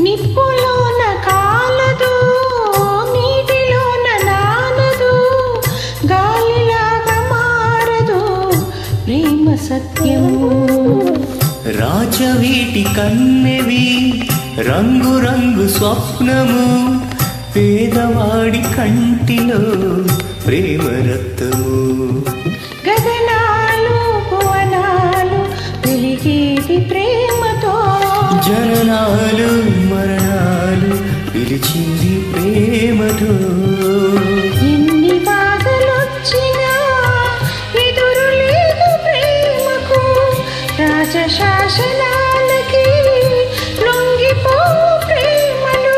నిప్పులోన కాలదు, నీటిలోన నానదు, గాలిలాగా మారదు ప్రేమ సత్యము. రాజవీటి కన్నెవి రంగు రంగు స్వప్నము, పేదవాడి కంటిలో ప్రేమ రక్తము. గగనాలు భువనాలు వెలిగేది ప్రేమతో, జననాలు మరణాలు పిలిచింది ప్రేమతో. ఎన్ని బాధలొచ్చినా ఎదురు లేదు ప్రేమకు, రాజశాసనాలకి లొంగిపో ప్రేమను,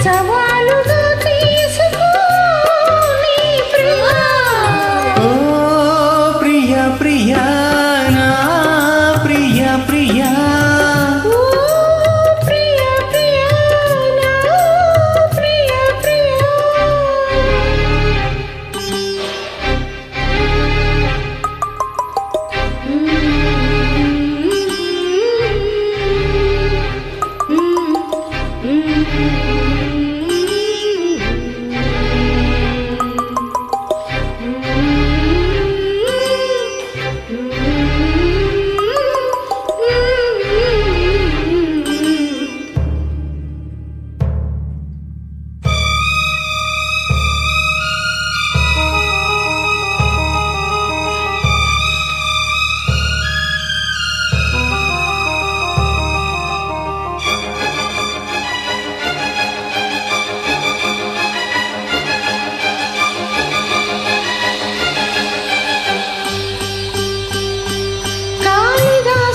సవాలుగా తీసుకో నీ ప్రేమ. ఓ ప్రియా ప్రియా నా ప్రియా ప్రియా,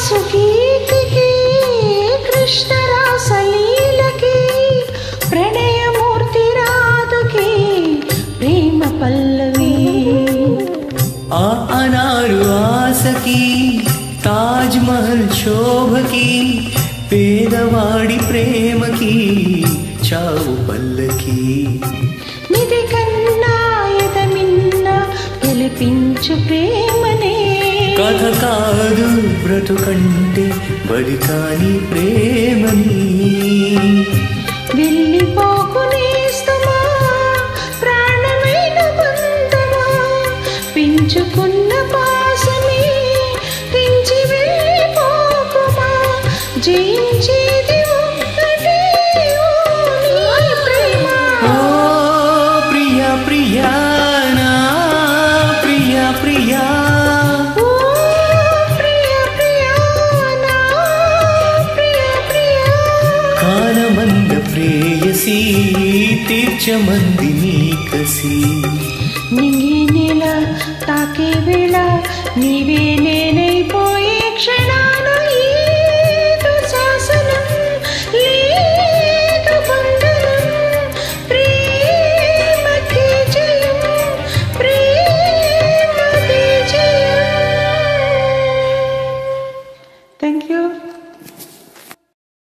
సుగీతికి కృష్ణరాసలీలకి ప్రణయమూర్తి రాధకి ప్రేమ పల్లవి. ఆ అనారు ఆశకి తాజ్ మహల్ శోభకి, పేదవాడి ప్రేమకి చావు పల్లకి. నిధి కన్నా ఎదమిన్న గెలిపించు ప్రేమనే, కథ కాదు బ్రతుకంటే బలి కాని ప్రేమని. వెళ్ళిపోకు నేస్తమా ప్రాణమైన బంధమా, పెంచుకున్న పాసమే తెంచి వెళ్ళిపోకుమా, జయించేది ఒక్కటే నీ ప్రేమ. ఓ ప్రియా ప్రియా నా ప్రియా ప్రియా, కాలమంద ప్రేయసి తీర్చమంది నీ కసి.